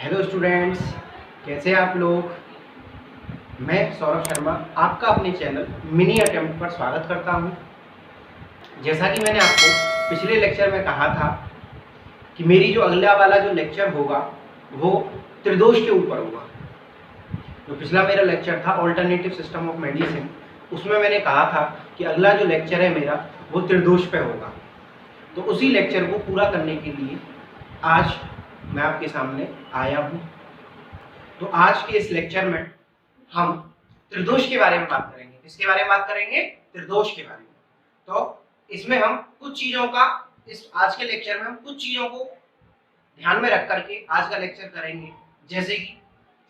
Hello students, कैसे हैं आप लोग। मैं सौरभ शर्मा आपका अपने चैनल मिनी अटेम्प्ट पर स्वागत करता हूं। जैसा कि मैंने आपको पिछले लेक्चर में कहा था कि मेरी जो अगला वाला जो लेक्चर होगा वो त्रिदोष के ऊपर होगा। जो पिछला मेरा लेक्चर था ऑल्टरनेटिव सिस्टम ऑफ मेडिसिन, उसमें मैंने कहा था कि अगला जो लेक्चर है मेरा वो त्रिदोष पे होगा। तो उसी लेक्चर को पूरा करने के लिए आज मैं आपके सामने आया हूँ। तो आज के इस लेक्चर में हम त्रिदोष के बारे में बात करेंगे। किसके बारे में बात करेंगे? त्रिदोष के बारे में। तो इसमें हम कुछ चीजों का आज के लेक्चर में हम कुछ चीजों को ध्यान में रख करके आज का लेक्चर करेंगे। जैसे कि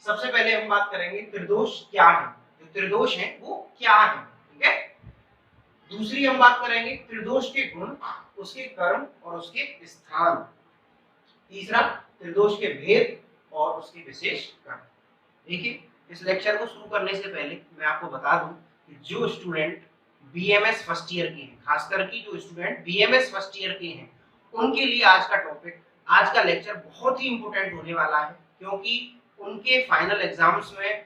सबसे पहले हम बात करेंगे त्रिदोष क्या है, जो त्रिदोष है वो क्या है, ठीक है। दूसरी हम बात करेंगे त्रिदोष के गुण, उसके कर्म और उसके स्थान। तीसरा त्रिदोष के भेद और उसके विशेष कर्म। देखिए, इस लेक्चर को शुरू करने से पहले मैं आपको बता दूं कि जो स्टूडेंट बीएमएस फर्स्ट ईयर के हैं, खासकर की जो स्टूडेंट बीएमएस फर्स्ट ईयर के हैं, उनके लिए आज का टॉपिक, आज का लेक्चर बहुत ही इंपॉर्टेंट होने वाला है, क्योंकि उनके फाइनल एग्जाम्स में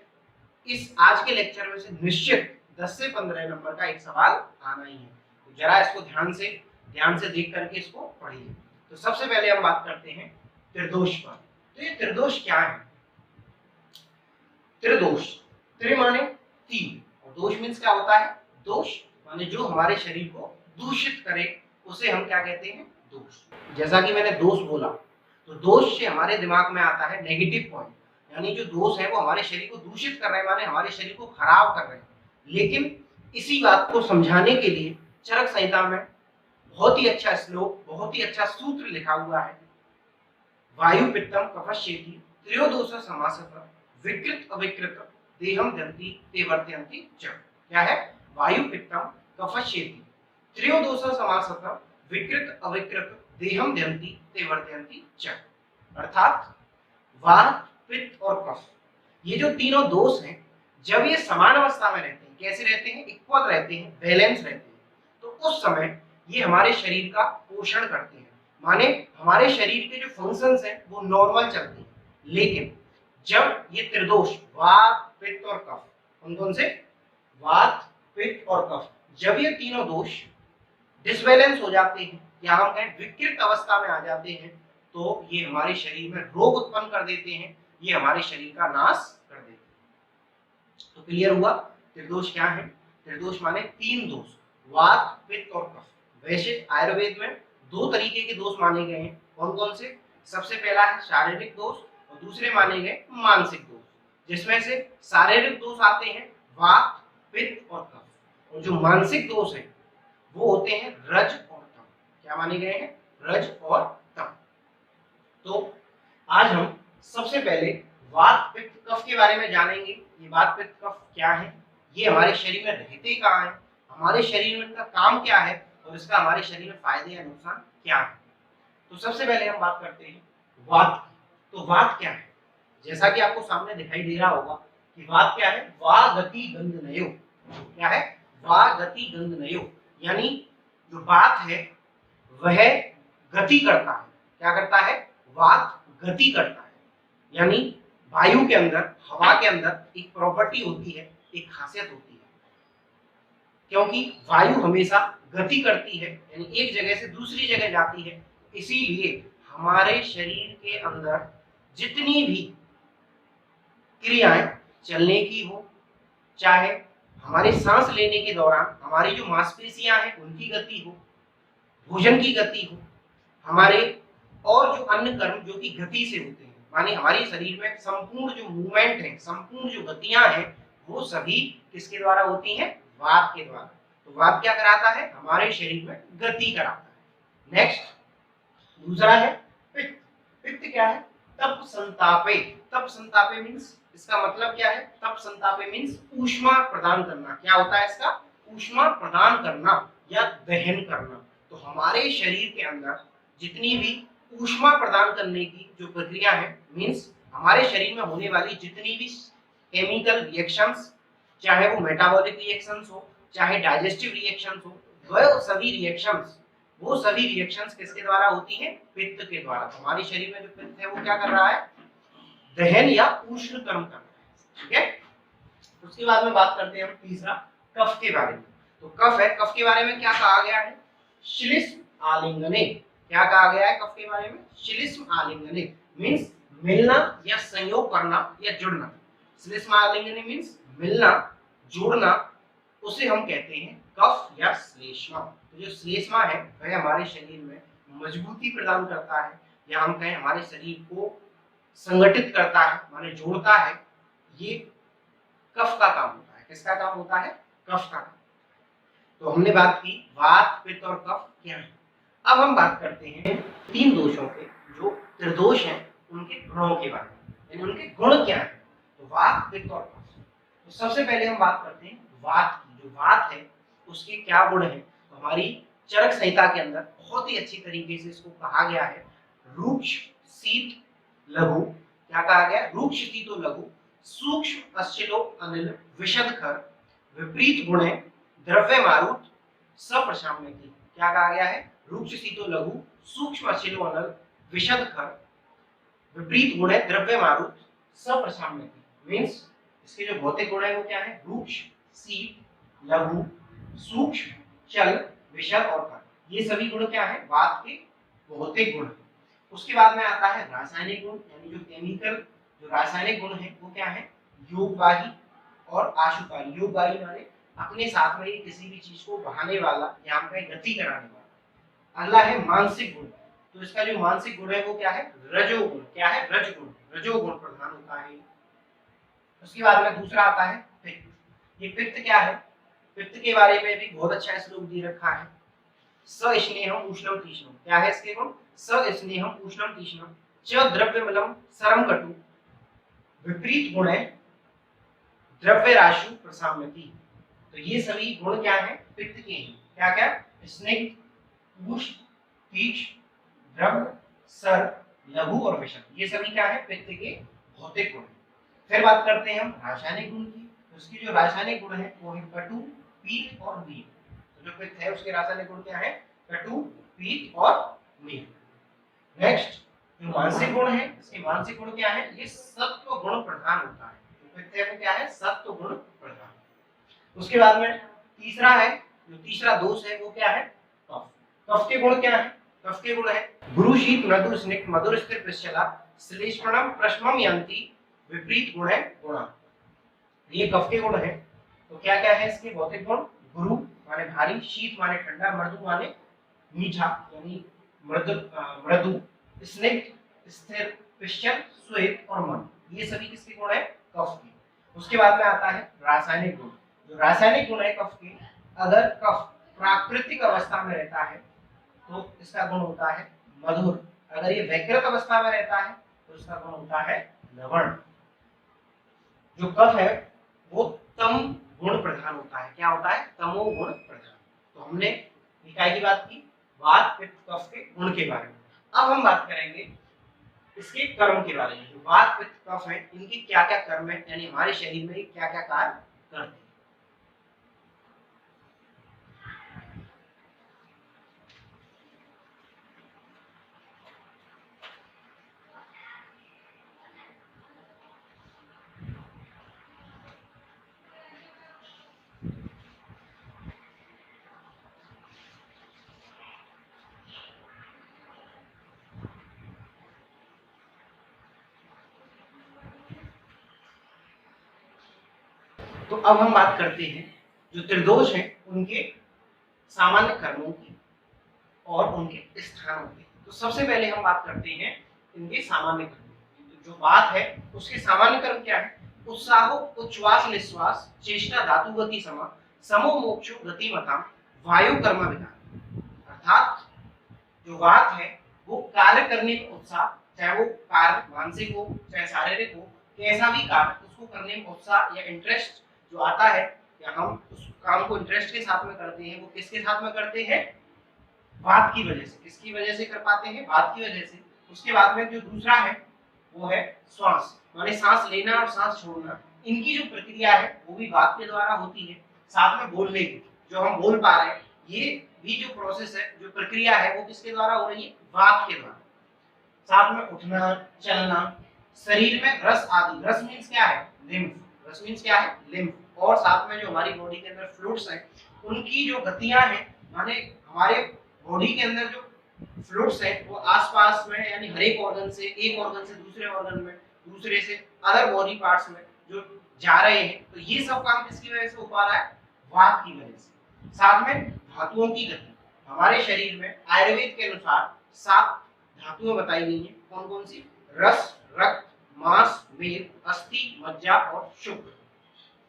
इस आज के लेक्चर में से निश्चित 10 से 15 नंबर का एक सवाल आना ही है। तो जरा इसको ध्यान से देख करके इसको पढ़िए। तो सबसे पहले हम बात करते हैं त्रिदोष पर। तो ये त्रिदोष क्या है? त्रिदोष, त्रि माने तीन और दोष मीन्स क्या होता है? दोष माने जो हमारे शरीर को दूषित करे उसे हम क्या कहते हैं? दोष। जैसा कि मैंने दोष बोला, तो दोष से हमारे दिमाग में आता है नेगेटिव पॉइंट, यानी जो दोष है वो हमारे शरीर को दूषित कर रहे हैं, माने हमारे शरीर को खराब कर रहे हैं। लेकिन इसी बात को समझाने के लिए चरक संहिता में बहुत ही अच्छा श्लोक, बहुत ही अच्छा सूत्र लिखा हुआ है। वायु पित्तम कफश्चेति त्रयोदोष समासतः विकृत अविकृत देहम दंती ते वर्तयन्ति च। क्या है? वायु पित्तम कफश्चेति त्रयोदोष समासतः विकृत अविकृत देहम दंती ते वर्तयन्ति च। अर्थात वात, पित्त और कफ, ये जो तीनों दोष हैं, जब ये समान अवस्था में रहते हैं, कैसे रहते हैं? इक्वल रहते हैं, बैलेंस रहते हैं, तो उस समय ये हमारे शरीर का पोषण करते हैं, माने हमारे शरीर के जो फंक्शंस हैं वो नॉर्मल चलते हैं। लेकिन जब ये त्रिदोष वात, पित्त और कफ, कौन से? वात, पित्त और कफ, जब ये तीनों दोष डिसबैलेंस हो जाते हैं या हम कहें विकृत अवस्था में आ जाते हैं, तो ये हमारे शरीर में रोग उत्पन्न कर देते हैं, ये हमारे शरीर का नाश कर देते हैं। तो क्लियर हुआ त्रिदोष क्या है? त्रिदोष माने तीन दोष, वात, पित्त और कफ। वैसे आयुर्वेद में दो तरीके के दोष माने गए हैं। कौन कौन से? सबसे पहला है शारीरिक दोष और दूसरे माने गए मानसिक दोष, जिसमें से शारीरिक दोष आते हैं वात, पित्त और कफ, और जो मानसिक दोष है वो होते हैं रज और तम। क्या माने गए हैं? रज और तम। तो आज हम सबसे पहले वात, पित्त, कफ के बारे में जानेंगे। ये वात, पित्त, कफ क्या है, ये हमारे शरीर में रहते कहाँ है, हमारे शरीर में इनका काम क्या है और इसका हमारे शरीर में फायदे या नुकसान क्या है। तो सबसे पहले हम बात करते हैं वात की। तो वात क्या है? जैसा कि आपको सामने दिखाई दे रहा होगा कि वात क्या है? वा गति गंधनयो। क्या है? वा गति गंधनयो, यानी जो वात है वह गति करता है। क्या करता है? वात गति करता है, यानी वायु के अंदर, हवा के अंदर एक प्रॉपर्टी होती है, एक खासियत होती है, क्योंकि वायु हमेशा गति करती है, यानी एक जगह से दूसरी जगह जाती है। इसीलिए हमारे शरीर के अंदर जितनी भी क्रियाएं चलने की हो, चाहे हमारे सांस लेने के दौरान हमारी जो मांसपेशियां हैं उनकी गति हो, भोजन की गति हो, हमारे और जो अन्य कर्म जो कि गति से होते हैं, माने हमारे शरीर में संपूर्ण जो मूवमेंट है, संपूर्ण जो गतियां हैं, वो सभी किसके द्वारा होती हैं? वात के द्वारा। तो वात क्या कराता है? हमारे शरीर में गति कराता है। नेक्स्ट दूसरा है पित्त। पित्त क्या है? तप संतापे। तप संतापे मीन्स, इसका मतलब क्या है? तप संतापे मीन्स ऊष्मा प्रदान करना। क्या होता है इसका? ऊष्मा प्रदान करना या दहन करना। तो हमारे शरीर के अंदर जितनी भी ऊष्मा प्रदान करने की जो प्रक्रिया है, मीन्स हमारे शरीर में होने वाली जितनी भी केमिकल रिएक्शंस, चाहे वो मेटाबॉलिक रिएक्शंस हो, चाहे डाइजेस्टिव रिएक्शंस हो, वह सभी रिएक्शंस किसके द्वारा होती हैं? पित्त के द्वारा। तो हमारे शरीर में जो पित्त है वो क्या कर रहा है? दहन या उष्ण कर्म करता है। ठीक है, उसके बाद में बात करते हैं हम तीसरा कफ के बारे में। तो कफ है, कफ के बारे में क्या कहा गया है? श्लिष्म आलिंगने। क्या कहा गया है कफ के बारे में? श्लिष्म आलिंगने मींस मिलना या संयोग करना या जुड़ना। श्लिष्म आलिंगने मींस मिलना जोड़ना, उसे हम कहते हैं कफ या श्लेष्मा। तो जो श्लेष्मा है वह हमारे शरीर में मजबूती प्रदान करता है, या हम कहें हमारे शरीर को संगठित करता है, माने जोड़ता है। ये कफ का काम होता है। किसका काम होता है? कफ का काम। तो हमने बात की वात, पित्त और कफ क्या है। अब हम बात करते हैं तीन दोषों के, जो त्रिदोष हैं उनके गुणों के बारे में, यानी उनके गुण क्या है। तो वात, पित्त और कफ। तो सबसे पहले हम बात करते हैं वात की। जो वात है उसके क्या गुण है? तो हमारी चरक संहिता के अंदर बहुत ही अच्छी तरीके से इसको कहा गया है, रूक्ष शीत लघु। क्या कहा गया? रूक्ष शीत लघु, सूक्ष्म अश्चिलो अनिल, विशद खर, विपरीत गुणे, द्रव्य मारुत, सप्रशाम्यति। क्या कहा गया है? रूक्ष शीतो लघु, सूक्ष्म अश्चिलो अनिल, विशद खर, विपरीत गुणे, द्रव्य मारुत, सप्रशाम्यति। मींस इसके जो भौतिक गुण है वो क्या है? रूक्ष, शीत, लघु, सूक्ष्म, चल, विशद और खर। ये सभी गुण क्या है? वात के भौतिक गुण। उसके बाद में आता है रासायनिक गुण, यानी जो केमिकल जो रासायनिक गुण है वो क्या है? योगवाही और आशुकारी। योगवाही माने अपने साथ में किसी भी चीज को बहाने वाला या हम कहें गति कराने वाला। अगला है मानसिक गुण। तो इसका जो मानसिक गुण है वो क्या है? रजोगुण। क्या है? रजगुण, रजोगुण प्रधान होता है। उसके बाद में दूसरा आता है पित्त। ये पित्त क्या है? पित्त के बारे में भी बहुत अच्छा श्लोक दे रखा है, सस्नेहम उष्णम तीक्ष्णम। क्या है इसके गुण? सस्नेहम उष्णम तीक्ष्णम, च द्रव्यमलम सरम कटु, विपरीत गुण है, द्रव्य राशि प्रसाम्यति। तो ये सभी गुण क्या है? पित्त के हैं। क्या क्या? स्निग्ध, उष्ण, तीक्ष्ण, द्रव्य, सर, लघु और विषम। ये सभी क्या है? पित्त के भौतिक गुण। फिर बात करते हैं हम रासायनिक गुण की। उसकी जो रासायनिक गुण है वो है कटु, पीत और मीठ। तो जो पित्त है उसके रासायनिक गुण क्या है? कटु, पीत और मीठ। नेक्स्ट जो मानसिक गुण है, इसके मानसिक गुण क्या है? ये सत्व गुण प्रधान होता है। जो पित्त है वो क्या है? सत्व गुण प्रधान। उसके बाद में तीसरा है, जो तीसरा दोष है वो क्या है? कफ। कफ के गुण क्या है? कफ के गुण है गुरु शीत मधुर स्निग्ध मधुर स्थिर पिश्चला, श्लेष्मणम प्रश्मम यंती, विपरीत गुण है गुणा। ये कफ के गुण है। तो क्या क्या है इसके भौतिक गुण? गुरु माने भारी, शीत माने ठंडा, मृदु माने मीठा यानी मृदु, स्निग्ध स्थिर, पिश्चल श्वेत और मन। ये सभी किसके गुण है? कफ के। उसके बाद में आता है रासायनिक गुण। जो रासायनिक गुण है कफ के, अगर कफ प्राकृतिक अवस्था में रहता है तो इसका गुण होता है मधुर, अगर ये वैकृत अवस्था में रहता है तो इसका गुण होता है लवण। जो कफ है वो तम गुण प्रधान होता है। क्या होता है? तमो गुण प्रधान। तो हमने निकाय की बात की, वात, पित्त, कफ के गुण के बारे में। अब हम बात करेंगे इसके कर्म के बारे में। जो वात, पित्त, कफ है इनके क्या क्या कर्म है, यानी हमारे शरीर में क्या क्या कार्य करते हैं। तो अब हम बात करते हैं जो त्रिदोष हैं उनके सामान्य कर्मों की और उनके स्थानों की। तो सबसे पहले हम बात करते हैं इनके सामान्य कर्म। तो जो बात है उसके सामान्य कर्म क्या है? उत्साहो उच्छ्वास निश्वास, चेष्टा धातु गति समा, समो मोक्षो गति मता, वायु कर्म विधान। अर्थात जो बात है वो कार्य करने में उत्साह, चाहे वो कार्य मानसिक हो चाहे शारीरिक हो, कैसा भी कार्य उसको करने में उत्साह या इंटरेस्ट जो आता है, या हम उस काम को इंटरेस्ट के साथ में करते हैं, वो किसके साथ में करते हैं? बात की वजह से। किसकी वजह से कर पाते हैं? बात की वजह से। उसके बाद में जो दूसरा है वो है श्वास, माने सांस लेना और सांस छोड़ना। इनकी जो प्रक्रिया है वो भी बात के द्वारा होती है। साथ में बोलने की, जो हम बोल पा रहे हैं, ये भी जो प्रोसेस है, जो प्रक्रिया है वो किसके द्वारा हो रही है? बात के द्वारा। साथ में उठना, चलना, शरीर में रस आदि, रस मीन्स क्या है, लिम्फ, रस मीन्स क्या है, लिम्फ, और साथ में जो हमारी बॉडी के अंदर फ्लूइड्स हैं उनकी जो गतियां हैं, माने हमारे बॉडी के अंदर जो फ्लूइड्स है वो आसपास में, यानी हर एक ऑर्गन से, एक ऑर्गन से दूसरे ऑर्गन में, दूसरे से अदर बॉडी पार्ट्स में जो जा रहे हैं, तो ये सब काम किसकी वजह से हो पा रहा है, वात की वजह से। साथ में धातुओं की गति, हमारे शरीर में आयुर्वेद के अनुसार 7 धातुएं बताई गई हैं। कौन कौन सी, रस, रक्त, मांस, मेद, अस्थि, मज्जा और शुक्र।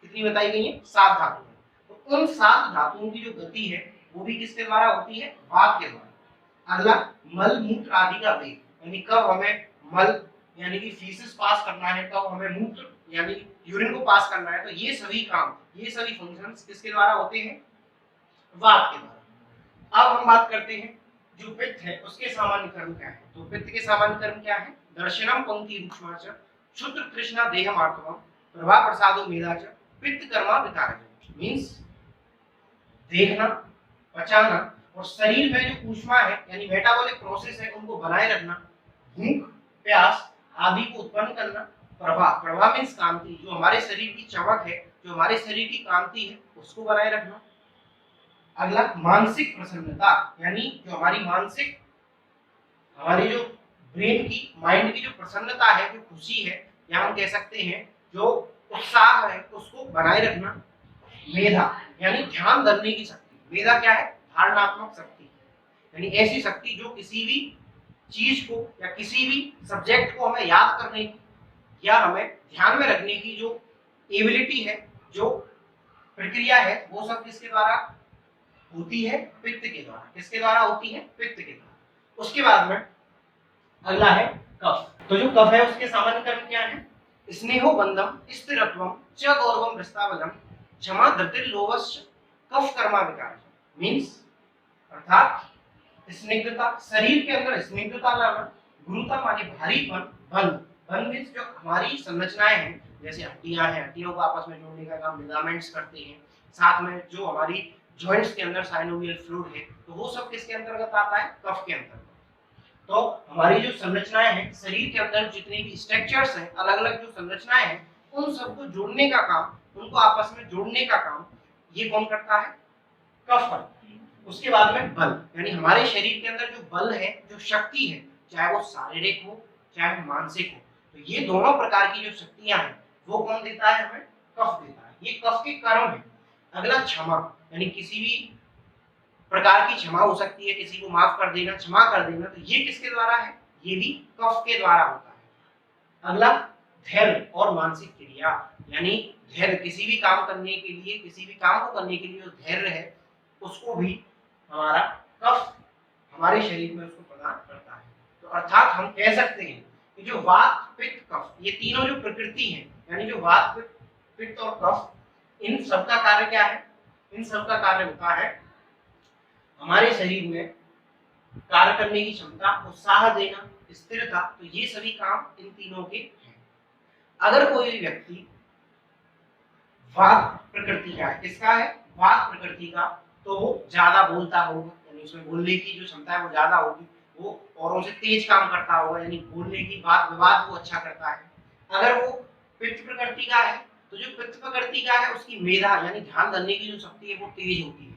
कितनी बताई गई है, 7 धातुएं। तो उन 7 धातुओं की जो गति है वो भी किसके द्वारा होती है, वात के द्वारा। अगला, मल मूत्र आदि का वेग, यानी कब हमें मल यानी कि फीसिस पास करना है, कब हमें मूत्र यानी यूरिन को पास करना है, तो ये सभी काम, ये सभी फंक्शंस किसके द्वारा होते हैं, वात के द्वारा। अब हम बात करते हैं जो पित्त है उसके सामान्य कर्म क्या है। तो पित्त के सामान्य कर्म क्या है, दर्शनम पंक्ति रूक्ष्माच क्षुद्र तृष्णा देहमार्तवम प्रभा प्रसादो मेधाच पित्त कर्मा विकारज। मींस देखना, पचाना और शरीर में जो ऊष्मा है यानी मेटाबॉलिक प्रोसेस है उनको बनाए रखना, भूख, प्यास आदि को उत्पन्न करना, प्रभा, प्रभा मीन्स कांति, जो हमारे शरीर की चमक है, जो हमारे शरीर की कांति है उसको बनाए रखना। अगला, मानसिक प्रसन्नता, यानी जो हमारी मानसिक, हमारी जो ब्रेन की, माइंड की जो प्रसन्नता है, जो खुशी है, या हम कह सकते हैं जो उत्साह है, उसको बनाए रखना। मेधा यानी ध्यान धरने की शक्ति, मेधा क्या है, धारणात्मक शक्ति, यानी ऐसी शक्ति जो किसी भी चीज को या किसी भी सब्जेक्ट को हमें याद करने की या हमें ध्यान में रखने की जो एबिलिटी है, जो प्रक्रिया है, वो सब किसके द्वारा होती है, पित्त के द्वारा। किसके द्वारा होती है, पित्त के द्वारा। उसके बाद में अगला है कफ। तो जो कफ है उसके सामान्य कर्म क्या है, स्नेहो बंधम स्थिरत्वम च गौरवम प्रस्तावनम क्षमा धृतिल लोभश्च कफ कर्मा विकार। मींस अर्थात स्निग्धता, शरीर के अंदर स्निग्धता लाना, गुरुता माने भारीपन, बंध, बंध मींस जो हमारी संरचनाएं हैं, जैसे हड्डियां हैं, हड्डियों को आपस में जोड़ने का काम लिगामेंट्स करते हैं, साथ में जो हमारी जॉइंट्स के अंदर साइनोवियल फ्लूइड है, तो वो सब किसके अंतर्गत आता है, कफ के अंतर्गत। तो हमारी जो संरचनाएं हैं, शरीर के अंदर जितने भी स्ट्रक्चर्स हैं, अलग अलग जो संरचनाएं हैं, उन सबको जोड़ने का काम, उनको आपस में जोड़ने का काम ये कौन करता है, कफ करता है। उसके बाद में बल, यानी हमारे शरीर के अंदर जो बल है, जो शक्ति है, चाहे वो शारीरिक हो चाहे मानसिक हो, तो ये दोनों प्रकार की जो शक्तियां हैं वो कौन देता है, हमें कफ देता है। ये कफ के कर्म है। अगला, क्षमा, यानी किसी भी प्रकार की क्षमा हो सकती है, किसी को माफ कर देना, क्षमा कर देना, तो ये किसके द्वारा है, ये भी कफ के द्वारा होता है। अगला, धैर्य और मानसिक क्रिया, यानी धैर्य, किसी भी काम करने के लिए, किसी भी काम को करने के लिए जो धैर्य है उसको भी हमारा कफ हमारे शरीर में उसको प्रदान करता है। तो अर्थात हम कह सकते हैं कि जो वात, पित्त, कफ, ये तीनों जो प्रकृति है, यानी जो वात, पित्त और कफ, इन सब का कार्य क्या है, इन सब का कार्य होता है हमारे शरीर में कार्य करने की क्षमता, उत्साह देना, स्थिरता। तो ये सभी काम इन तीनों के हैं। अगर कोई व्यक्ति वात प्रकृति का है, किसका है, वात प्रकृति का, तो वो ज्यादा बोलता होगा, यानी उसमें बोलने की जो क्षमता है वो ज्यादा होगी, वो औरों से तेज काम करता होगा, यानी बोलने की बात विवाद वो अच्छा करता है। अगर वो पित्त प्रकृति का है, तो जो पित्त प्रकृति का है उसकी मेधा यानी ध्यान धरने की जो शक्ति है वो तेज होती है।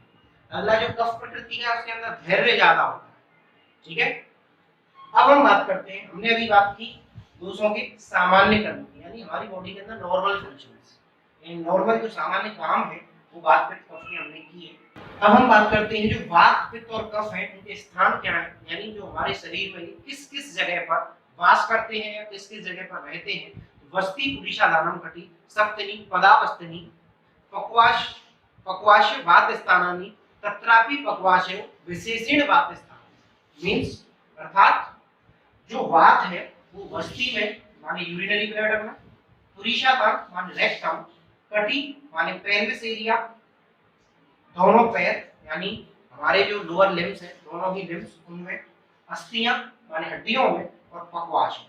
अगला, जो कफ प्रकृति का है उसके अंदर धैर्य ज्यादा होता है। ठीक है, अब हम बात करते हैं, हमने अभी बात की दोषों के सामान्य कर्म की, यानी हमारी बॉडी के अंदर नॉर्मल फंक्शंस, नॉर्मल जो सामान्य काम है वो वात, पित्त, कफ की हमने की है। अब हम बात करते हैं जो वात, पित्त और कफ है उनके स्थान क्या है, यानी जो हमारे शरीर में किस किस जगह पर वास करते हैं या किस किस जगह पर रहते हैं। वस्ती पुरुषाधानम कटी सप्तनी पदावस्थनी पक्वाश पक्वाश वात स्थानानि तत्रापि पक्वाश विशेषण वात स्थान। मींस अर्थात जो वात है वो वस्ती में माने यूरिनरी ब्लैडर में, पुरुषाधान माने रेक्टम, कटी माने पेल्विस एरिया, दोनों पैर यानी हमारे जो लोअर लिम्स है, दोनों ही लिम्स, उनमें अस्थियां माने हड्डियों में, और पक्वाश,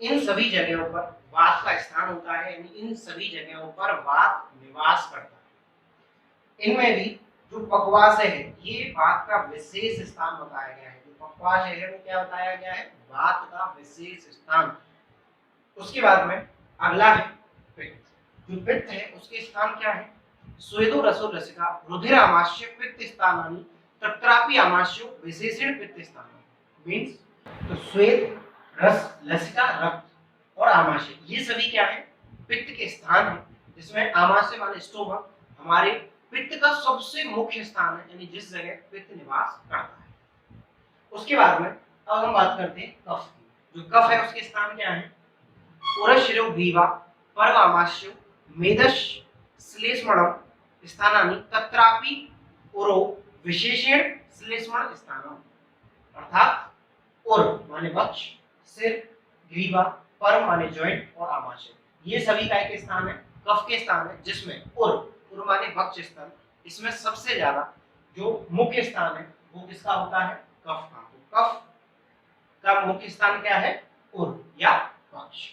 इन सभी जगहों पर वात का स्थान होता है, यानी इन सभी जगहों पर वात निवास करता है। इनमें भी जो पक्वाश है ये वात का विशेष स्थान बताया गया है। जो पक्वाश है वो क्या बताया गया है, वात का विशेष स्थान। उसके बाद में अगला है पित्त। जो पित्त है उसके स्थान क्या है? स्वेदो रसो रसिका रुधिर आमाशय पित्त स्थानानि तत्रापि आमाशयो विशेषण पित्त स्थानानि। मींस तो स्वेद, रस, लसिका, रक्त और आमाशय ये सभी क्या है? पित्त के स्थान है, जिसमें आमाशय माने स्टोमक हमारे पित्त का सबसे मुख्य स्थान है, यानी जिस जगह पित्त निवास करता है। उसके बाद में अब हम बात करते हैं कफ की। जो कफ है उसके स्थान क्या है? उरशिरो ग्रीवा पर्वामाशयो मेदश श्लेष्मणम स्थानानि तत्रापि उरो विशेषण श्लेष्मण स्थानम। अर्थात उर माने वक्ष, सिर, ग्रीवा, पर्व माने जॉइंट और आमाशय ये सभी काय के स्थान है? कफ के स्थान है, जिसमें उर माने वक्ष स्थल, इसमें सबसे ज्यादा जो मुख्य स्थान है वो किसका होता है? कफ का। तो कफ का मुख्य स्थान क्या है? उर या वक्ष।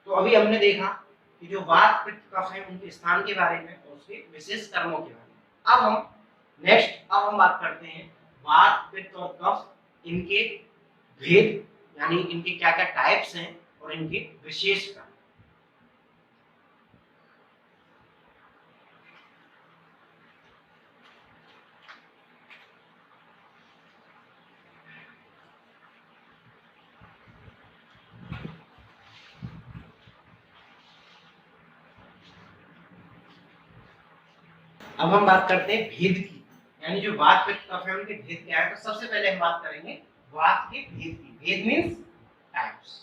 तो अभी हमने देखा कि जो वात, पित्त, कफ है उनके स्थान के बारे में और उसके विशेष कर्मों के बारे में। अब हम बात करते हैं वात, पित्त और कफ इनके भेद, यानी इनके क्या क्या टाइप्स हैं और इनके विशेष कर्म। अब हम बात करते हैं भेद की, यानी जो वात, पित्त, कफ है उनके भेद क्या है। तो सबसे पहले हम बात करेंगे वात के भेद की। भेद मींस टाइप्स।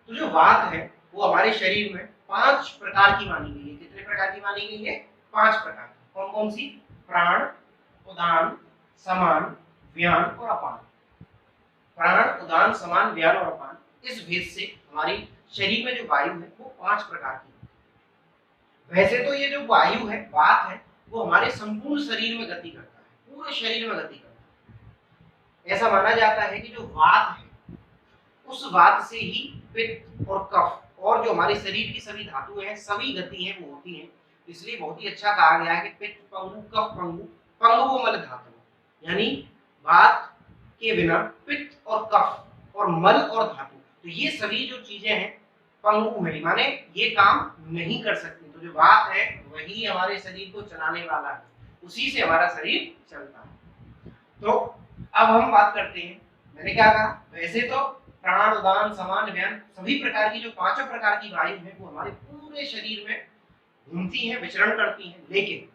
तो जो वात है वो हमारे शरीर में 5 प्रकार की मानी गई है। कितने प्रकार की मानी गई है? 5 प्रकार की। कौन कौन सी? प्राण, उदान, समान, व्यान और अपान। प्राण, उदान, समान, व्यान और अपान, इस भेद से हमारी शरीर में जो वायु है वो 5 प्रकार की है। वैसे तो ये जो वायु है, वात है, वो हमारे संपूर्ण शरीर में गति करता है, पूरे शरीर में गति करता है। ऐसा माना जाता है कि जो वात है उस वात से ही पित्त और कफ और जो हमारे शरीर की सभी धातुएं हैं, सभी गति हैं वो होती हैं। इसलिए बहुत ही अच्छा कहा गया है कि पित्त पंगु, कफ पंगु, पंगु मल धातु, यानी वात के बिना पित्त और कफ और मल और धातु, तो ये सभी जो चीजें हैं पंगु है, माने ये काम नहीं कर सकती। तो जो वात है वही हमारे शरीर को चलाने वाला है, उसी से हमारा शरीर चलता है। तो अब हम बात करते हैं, मैंने क्या कहा? वैसे तो प्राण, उदान, समान, व्यान सभी प्रकार की जो 5 प्रकार की वायु है वो हमारे पूरे शरीर में घूमती हैं, विचरण करती हैं, लेकिन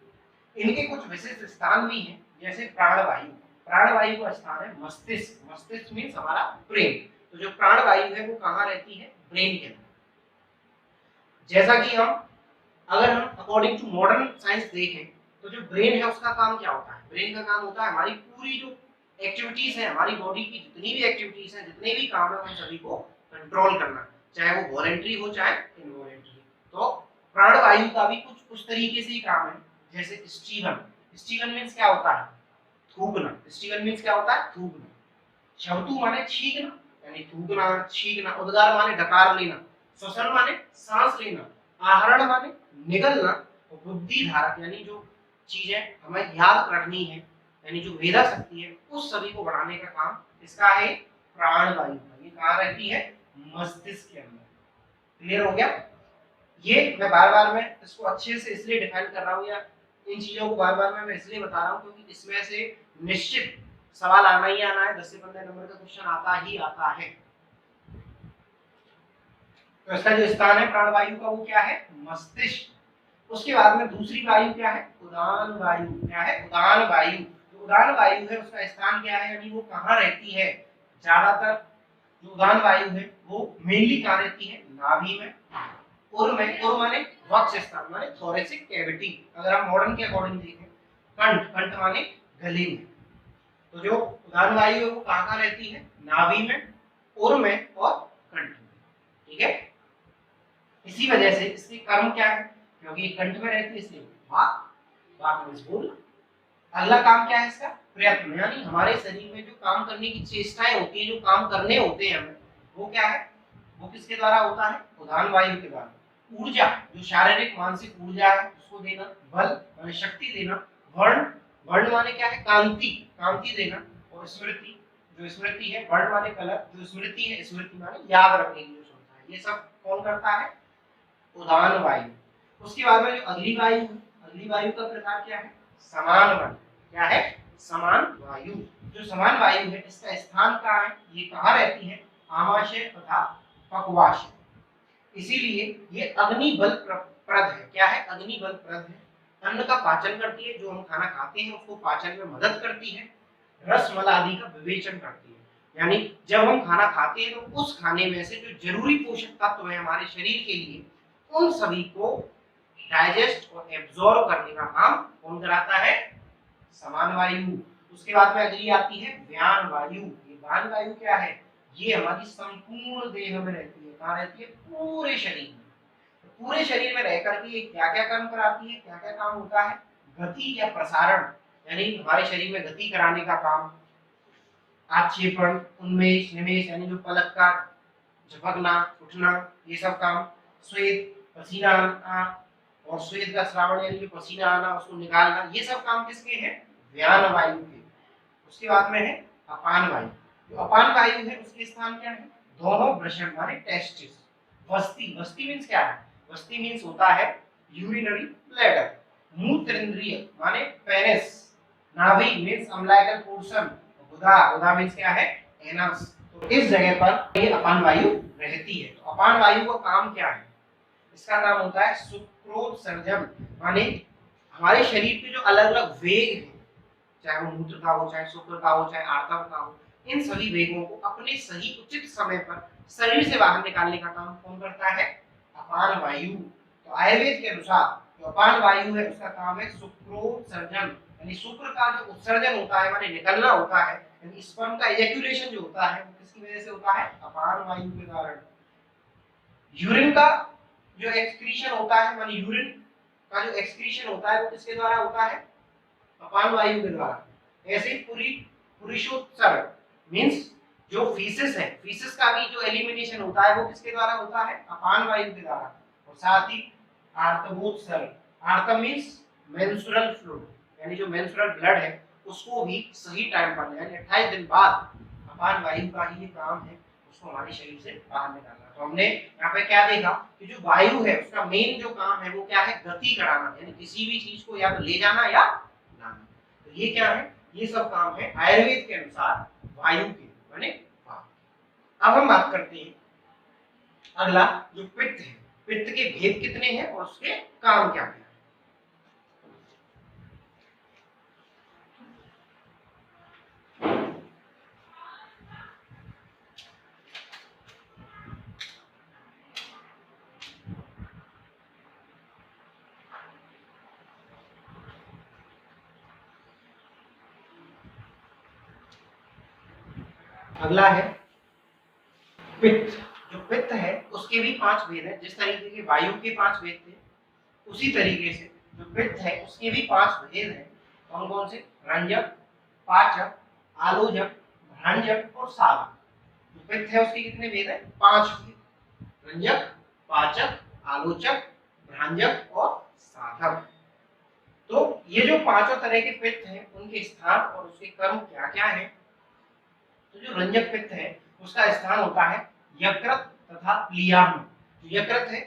इनके कुछ विशिष्ट स्थान भी हैं। जैसे प्राणवायु, प्राणवायु का स्थान है मस्तिष्क। मस्तिष्क मीन्स हमारा ब्रेन। तो जो प्राणवायु है वो कहाँ रहती है? ब्रेन के अंदर। जैसा कि अगर हम अकॉर्डिंग टू मॉडर्न साइंस देखें तो जो ब्रेन है उसका काम क्या होता है? ब्रेन का काम होता है हमारी पूरी जो एक्टिविटीज है, हमारी बॉडी की जितनी भी एक्टिविटीज हैं, जितने भी काम है उन सभी को कंट्रोल करना, चाहे वो वॉलेंटरी हो चाहे इनवॉलेंटरी। तो प्राणवायु का भी कुछ तरीके से ही काम है। जैसे स्टीवन, स्टीवन मीन्स क्या होता है? थूकना। स्टीवन मीन्स क्या होता है? थूकना। शब्दू माने छींकना, यानी थूकना, छींकना। उद्गार माने डकार लेना। श्वसन माने सांस लेना। आहरण माने निगलना। और बुद्धि धारक, यानी जो चीजें हमें याद रखनी है, यानी जो मेधा शक्ति है, उस सभी को बढ़ाने का काम इसका है प्राणवायु का। ये कहाँ रहती है? मस्तिष्क के अंदर। क्लियर हो गया? ये मैं बार बार मैं इसको अच्छे से इसलिए डिफाइन कर रहा हूँ, या इन चीजों को बार बार मैं इसलिए बता रहा हूँ क्योंकि इसमें से निश्चित सवाल आना ही आना है। 10 से 15 नंबर का क्वेश्चन आता ही आता है। तो इसका जो स्थान है प्राणवायु का वो क्या है? मस्तिष्क। उसके बाद में दूसरी वायु क्या है? उदान वायु। क्या है? उदान वायु। जो उदान वायु है उसका स्थान क्या है, यानी वो कहाँ रहती है? ज्यादातर जो उदान वायु है वो मेनली कहाँ रहती है? नाभि में। उर माने वक्ष स्थान, माने थोरेसिक कैविटी। अगर हम मॉडर्न के अकॉर्डिंग देखें, कंठ माने गले में। तो जो उदान वायु है वो कहाँ रहती है? नाभि में, उर में और कंठ में। ठीक है? इसी वजह से इसके कर्म क्या है? क्योंकि कंठ में रहती है इसलिए वाक मींस बोलना। अगला काम क्या है इसका? प्रयत्न, यानी हमारे शरीर में जो काम करने की चेष्टाएं होती है, जो काम करने होते हैं हमें, वो क्या है? वो किसके द्वारा होता है? उदान वायु के द्वारा। ऊर्जा, जो शारीरिक मानसिक ऊर्जा है उसको देना। बल माने शक्ति देना। वर्ण माने क्या है? कांति देना। और स्मृति, जो स्मृति है, वर्ण माने कलर, जो स्मृति है, स्मृति माने याद रखने की जो क्षमता है, ये सब कौन करता है? उदान वायु। उसके बाद में जो अगली वायु है, अगली वायु का प्रकार क्या है? समान वायु। क्या है? समान वायु। जो समान वायु है इसका स्थान कहाँ है? ये कहाँ रहती है? आमाशय तथा पक्वाशय। इसीलिए ये अग्निबल प्रद है। क्या है? अग्निबल प्रद है। अन्न का पाचन करती है, जो हम खाना खाते हैं उसको पाचन में मदद करती है। रस मल आदि का विवेचन करती है, यानी जब हम खाना खाते हैं तो उस खाने में से जो जरूरी पोषक तत्व है हमारे शरीर के लिए, उन सभी को डाइजेस्ट और एब्जॉर्ब करने का काम कौन कराता है? समान वायु। उसके बाद में अगली आती है व्यान वायु। ये व्यान वायु क्या है? ये हमारी संपूर्ण देह में रहती है। कहाँ रहती है? पूरे शरीर में। तो पूरे शरीर में रहकर के ये क्या क्या काम कराती है, क्या क्या काम होता है? गति या प्रसारण, यानी हमारे शरीर में गति कराने का काम, आक्षेपण, उन्मेष, निमेष यानी जो पलक का झपकना, उठना, ये सब काम, श्वेत, पसीना आना और श्वेत का श्रावण यानी जो पसीना आना उसको निकालना, ये सब काम किसके हैं? व्यान वायु के। उसके बाद में है अपान वायु। जो अपान वायु है उसके स्थान क्या है? दोनों वृषण माने टेस्टिस। वस्ती, वस्ती मीन्स क्या है? वस्ती मीन्स होता है यूरिनरी ब्लैडर। मूत्र इंद्रिय माने पेनिस। नाभि मीन्स अम्लाइकल पोर्शन। गुदा, गुदा मीन्स क्या है? एनस। तो इस जगह पर ये अपान वायु रहती है। तो अपान वायु का काम क्या है? इसका काम होता है सुक्रोत्सर्जन, माने हमारे शरीर के जो अलग अलग वेग हैं, चाहे वो मूत्र का हो, चाहे शुक्र का हो, चाहे आर्तव का हो, इन सभी वेगों को अपने सही उचित समय पर शरीर से बाहर निकालने का काम कौन करता है? अपान वायु। तो आयुर्वेद के अनुसार जो अपान वायु है उसका काम है शुक्रोत्सर्जन, यानी शुक्र का जो उत्सर्जन होता है माने निकलना होता है, यानी स्पर्म का इजैक्यूलेशन जो होता है वो किसकी वजह से होता है? अपान वायु के कारण। यूरिन का जो एक्सक्रीशन होता है, माने यूरिन का जो एक्सक्रीशन होता है वो किसके द्वारा होता है? अपान वायु के द्वारा। ऐसे ही पुरुषोत्सर्ग मींस जो फीसिस है, फीसिस का भी जो एलिमिनेशन होता है वो किसके द्वारा होता है? अपान वायु के द्वारा। और साथ ही आर्तवोत्सर्ग, आर्तव मींस मेंस्ट्रुअल फ्लूइड, यानी जो मेंस्ट्रुअल ब्लड है उसको भी सही टाइम पर, यानी 28 दिन बाद अपान वायु का ही काम है उसको हमारे शरीर से बाहर निकालना। तो हमने यहाँ पे क्या देखा कि जो वायु है उसका मेन जो काम है वो क्या है? गति कराना, यानी किसी भी चीज को या तो ले जाना या लाना। तो ये क्या है? ये सब काम है आयुर्वेद के अनुसार वायु के, माने वायु। अब हम बात करते हैं अगला जो पित्त है। पित्त के भेद कितने हैं और उसके काम क्या है? अगला है पित्त। जो पित्त है उसके भी 5 भेद हैं। जिस तरीके के वायु के 5 भेद थे उसी तरीके से जो पित्त है उसके भी 5 भेद हैं। कौन कौन से? रंजक, पाचक, आलोजक, भ्रांजक और साधक। जो पित्त है उसके कितने भेद हैं? 5 भेद। रंजक, पाचक, आलोचक, भ्रांजक और साधक। तो ये जो पांचों तरह के पित्त हैं उनके स्थान और उसके कर्म क्या क्या है? तो जो रंजक पित्त है उसका स्थान होता है यकृत तथा प्लीहा में। जो यकृत है,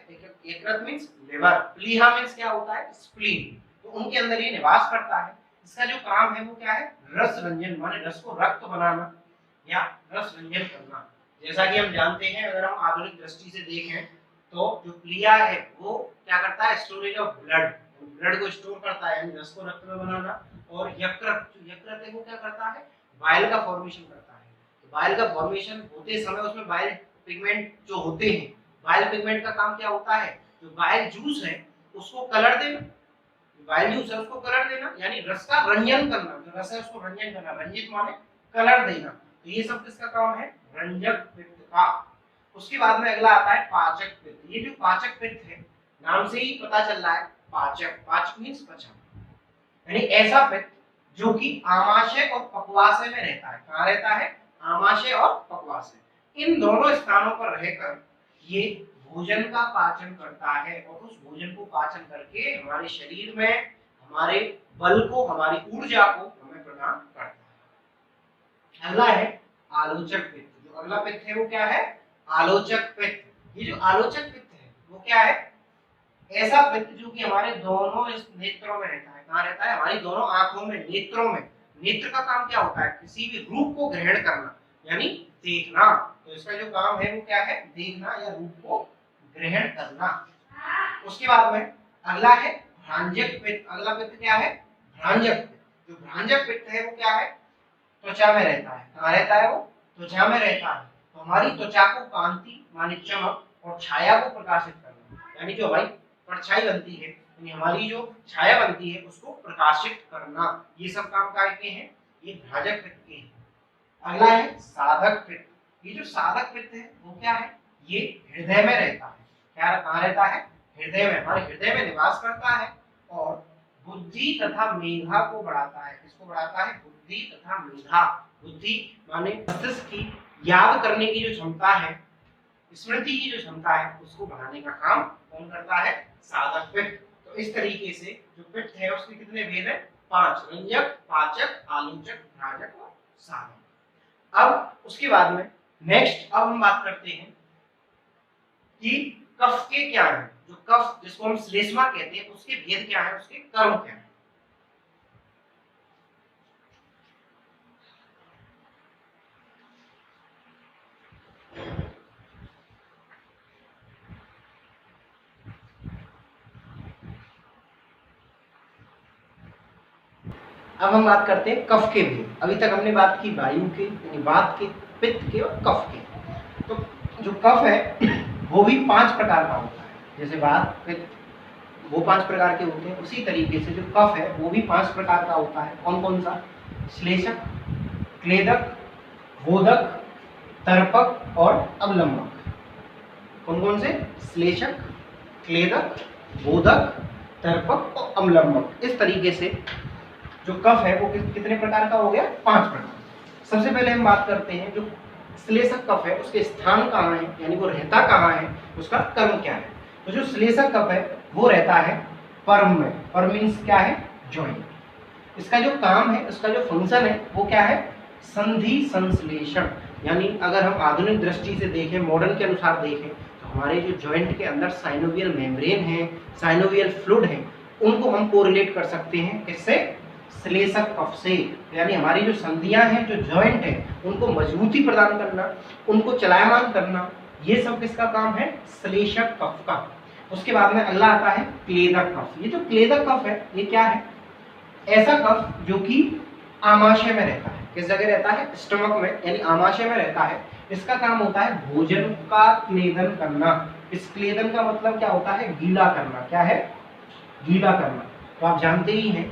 यकृत मींस लिवर, प्लीहा मींस क्या होता है? स्प्लीन। तो उनके अंदर ये निवास करता है। इसका जो काम है वो क्या है? रस रंजन, माने रस को रक्त बनाना या रस रंजन करना। जैसा कि हम जानते हैं, अगर हम आधुनिक दृष्टि से देखें तो जो प्लीहा है वो क्या करता है? स्टोरेज ऑफ ब्लड, ब्लड को स्टोर करता है, यानी रस को रक्त में बनाना। और यकृत, जो यकृत है वो क्या करता है? बाइल का फॉर्मेशन करता है। बाइल का फॉर्मेशन होते समय उसमें बाइल पिगमेंट जो होते हैं, बाइल पिगमेंट का काम क्या होता है? जो बाइल जूस है उसको कलर देना, बाइल जूस है उसको कलर देना, यानी रस का रंजन करना। जो रस है उसको रंजन करना, रंजित माने कलर देना। तो ये सब किसका काम है? रंजक पित्त का। उसके बाद में अगला आता है पाचक पित्त। ये जो पाचक पित्त है नाम से ही पता चल रहा है पाचक, पाचक मींस पचन, यानी ऐसा पित्त जो कि आमाशय और पक्वाशय में रहता है। कहाँ रहता है? आमाशय और पक्वाशय। इन दोनों स्थानों पर रहकर ये भोजन का पाचन करता है और उस भोजन को पाचन करके हमारे शरीर में हमारे बल को, हमारी ऊर्जा को हमें प्रदान करता है। अगला है आलोचक पित्त। जो अगला पित्त है वो क्या है? आलोचक पित्त। ये जो आलोचक पित्त है वो क्या है? ऐसा पित्त जो कि हमारे दोनों इस नेत्रों में रहता है। कहाँ रहता है? हमारी दोनों आंखों में, नेत्रों में। नेत्र का काम क्या होता है? किसी भी रूप को ग्रहण करना, यानी देखना। तो इसका जो काम है वो क्या है? देखना या रूप को ग्रहण करना। उसके बाद में अगला है भ्रांजक पित्त। अगला पित्त क्या है? भ्रांजक पित्त। जो भ्रांजक पित्त है वो क्या है? त्वचा में रहता है। कहाँ रहता है वो? त्वचा में रहता है। तो हमारी त्वचा को कांति माने चमक और छाया को प्रकाशित करना, यानी जो हमारी परछाई बनती है, यानी हमारी जो छाया बनती है उसको प्रकाशित करना, ये सब काम काय के हैं? ये भ्राजक पित्त के हैं। अगला है साधक पित्त। ये जो साधक पित्त है वो क्या है? ये हृदय में रहता है। क्या कहाँ रहता है? हृदय में। हमारे हृदय में निवास करता है और बुद्धि तथा मेधा को बढ़ाता है। किसको बढ़ाता है? बुद्धि तथा मेधा। बुद्धि माने मस्तिष्क की याद करने की जो क्षमता है, स्मृति की जो क्षमता है, उसको बढ़ाने का काम कौन करता है? साधक पित्त। तो इस तरीके से जो पित्त है उसके कितने भेद है? 5। रंजक, पाचक, आलोचक, भ्राजक और साधक। अब उसके बाद में नेक्स्ट अब हम बात करते हैं कि कफ के क्या है। जो कफ जिसको हम श्लेष्मा कहते हैं उसके भेद क्या है, उसके कर्म क्या है। अब हम बात करते हैं कफ के भेद। अभी तक हमने बात की वायु के, यानी वात के, पित्त के और कफ के। तो जो कफ है वो भी 5 प्रकार का होता है। जैसे वात, पित्त वो 5 प्रकार के होते हैं, उसी तरीके से जो कफ है वो भी 5 प्रकार का होता है। कौन कौन सा? श्लेषक, क्लेदक, बोधक, तर्पक और अवलंबक। कौन कौन से? श्लेषक, क्लेदक, बोधक, तर्पक और अवलंबक। इस तरीके से जो कफ है वो कितने प्रकार का हो गया? 5 प्रकार। सबसे पहले हम बात करते हैं जो श्लेषक कफ है उसके स्थान कहाँ है, यानी वो रहता कहाँ है, उसका कर्म क्या है। तो जो श्लेषक कफ है वो रहता है पर्म में। पर्म मीन्स क्या है? जॉइंट। इसका जो काम है, उसका जो फंक्शन है वो क्या है? संधि संश्लेषण। यानी अगर हम आधुनिक दृष्टि से देखें, मॉडर्न के अनुसार देखें, तो हमारे जो जॉइंट के अंदर साइनोवियल मेम्ब्रेन है, साइनोवियल फ्लूइड है, उनको हम कोरिलेट कर सकते हैं किससे? श्लेषक कफ से। यानी हमारी जो संधियां हैं, जो जॉइंट है, उनको मजबूती प्रदान करना, उनको चलायमान करना, ये सब किसका काम है? श्लेषक कफ का। उसके बाद में अगला आता है क्लेदक कफ। ये जो क्लेदक कफ है ये क्या है? ऐसा कफ जो कि आमाशय में रहता है। किस जगह रहता है? स्टमक में, यानी आमाशय में रहता है। इसका काम होता है भोजन का क्लेदन करना। इस क्लेदन का मतलब क्या होता है? गीला करना। क्या है? गीला करना। तो आप जानते ही हैं,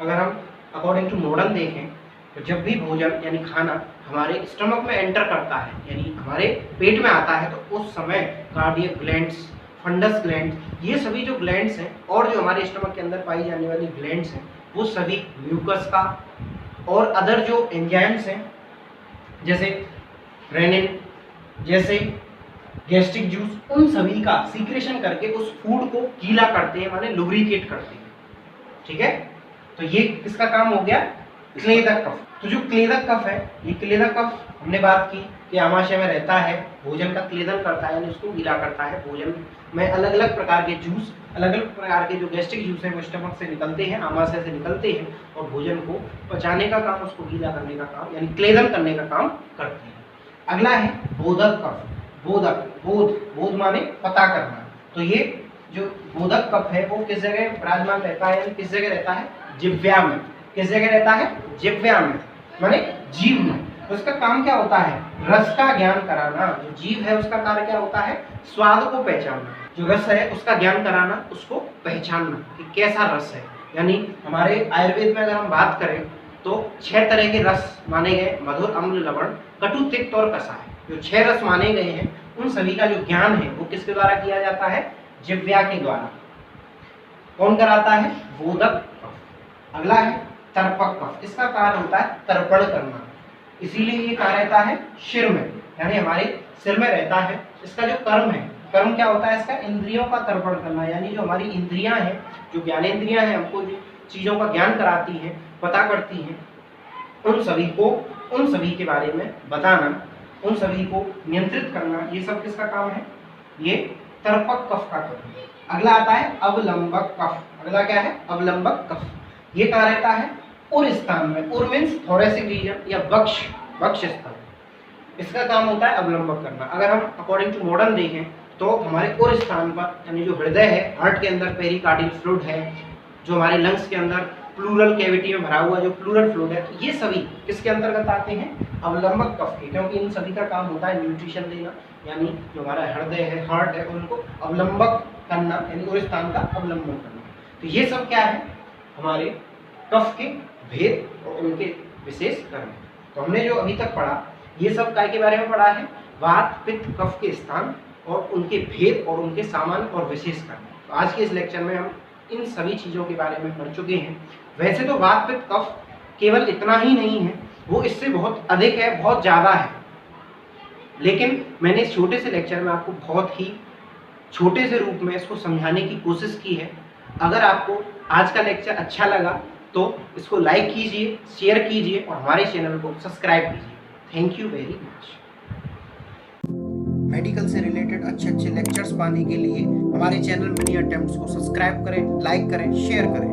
अगर हम अकॉर्डिंग टू मॉडर्न देखें तो जब भी भोजन यानी खाना हमारे स्टमक में एंटर करता है, यानी हमारे पेट में आता है, तो उस समय कार्डियक ग्लैंड्स, फंडस ग्लैंड्स, ये सभी जो ग्लैंड्स हैं और जो हमारे स्टमक के अंदर पाई जाने वाली ग्लैंड्स हैं, वो सभी म्यूकस का और अदर जो एंजाइम्स हैं जैसे रेनिन, जैसे गैस्ट्रिक जूस, उन सभी का सीक्रेशन करके उस फूड को गीला करते हैं, माने लुब्रिकेट करते हैं। ठीक है? तो ये किसका काम हो गया? क्लेदक कफ। तो जो क्लेदक कफ है, ये क्लेदक कफ हमने बात की कि आमाशय में रहता है, भोजन का क्लेदन करता है, यानी उसको गीला करता है। भोजन में अलग अलग प्रकार के जूस, अलग अलग प्रकार के जो गैस्ट्रिक जूस है वो स्टमक से निकलते हैं, आमाशय से निकलते हैं और भोजन को पचाने का काम, उसको गीला करने का काम, यानी क्लेदन करने का काम करते हैं। अगला है बोधक कफ। बोधक, बोध, बोध माने पता करना। तो ये जो बोधक कफ है वो किस जगह विराजमान रहता है, यानी किस जगह रहता है? जिह्वा में। किस जगह रहता है? जिह्वा में, माने जीभ में। तो इसका काम क्या होता है? रस का ज्ञान कराना। जो जीभ है उसका कार्य क्या होता है? स्वाद को पहचानना। जो रस है उसका ज्ञान कराना, उसको पहचानना कि कैसा रस है। यानी हमारे आयुर्वेद में अगर हम बात करें तो 6 तरह के रस माने गए: मधुर, अम्ल, लवण, कटु, तिक्त और कषाय। जो 6 रस माने गए हैं उन सभी का जो ज्ञान है वो किसके द्वारा किया जाता है? जिह्वा के द्वारा। कौन कराता है? बोधक कफ। अगला है तर्पक कफ। इसका कार्य होता है तर्पण करना, इसीलिए ये कहाँ रहता है? सिर में, यानी हमारे सिर में रहता है। इसका जो कर्म है, कर्म क्या होता है इसका? इंद्रियों का तर्पण करना, यानी जो हमारी इंद्रियां हैं, जो ज्ञानेंद्रियां हैं, हमको जो चीजों का ज्ञान कराती हैं, पता करती हैं, उन सभी के बारे में बताना, उन सभी को नियंत्रित करना, ये सब किसका काम है? ये तर्पक कफ का कफ। अगला आता है अवलंबक कफ। अगला क्या है? अवलंबक कफ। ये कहाँ रहता है? उर स्थान में। उर मीन्स थोरेसिक रीजन या वक्ष स्थल। इसका काम होता है अवलंबक करना। अगर हम अकॉर्डिंग टू मॉडर्न देखें तो हमारे उर स्थान पर, यानी जो हृदय है, हार्ट के अंदर पेरिकार्डियल फ्लूइड है, जो हमारे लंग्स के अंदर प्लूरल कैविटी में भरा हुआ जो प्लूरल फ्लूइड है, तो ये सभी किसके अंतर्गत आते हैं? अवलंबक कफ के। क्योंकि इन सभी का काम होता है न्यूट्रिशन देना, यानी जो हमारा हृदय है, हार्ट है, उनको अवलंबक करना, यानी उर स्थान का अवलंबन करना। तो ये सब क्या है? हमारे कफ के भेद और उनके विशेष कर्म। तो हमने जो अभी तक पढ़ा, ये सब काय के बारे में पढ़ा है? वात, पित्त, कफ के स्थान और उनके भेद और उनके सामान्य और विशेष कर्म। तो आज के इस लेक्चर में हम इन सभी चीज़ों के बारे में पढ़ चुके हैं। वैसे तो वात, पित्त, कफ केवल इतना ही नहीं है, वो इससे बहुत अधिक है, बहुत ज़्यादा है। लेकिन मैंने इस छोटे से लेक्चर में आपको बहुत ही छोटे से रूप में इसको समझाने की कोशिश की है। अगर आपको आज का लेक्चर अच्छा लगा तो इसको लाइक कीजिए, शेयर कीजिए और हमारे चैनल को सब्सक्राइब कीजिए। Thank you very much. Medical से रिलेटेड अच्छे अच्छे लेक्चर्स पाने के लिए हमारे चैनल मिनी अटेम्प्ट्स को सब्सक्राइब करें, लाइक करें, शेयर करें।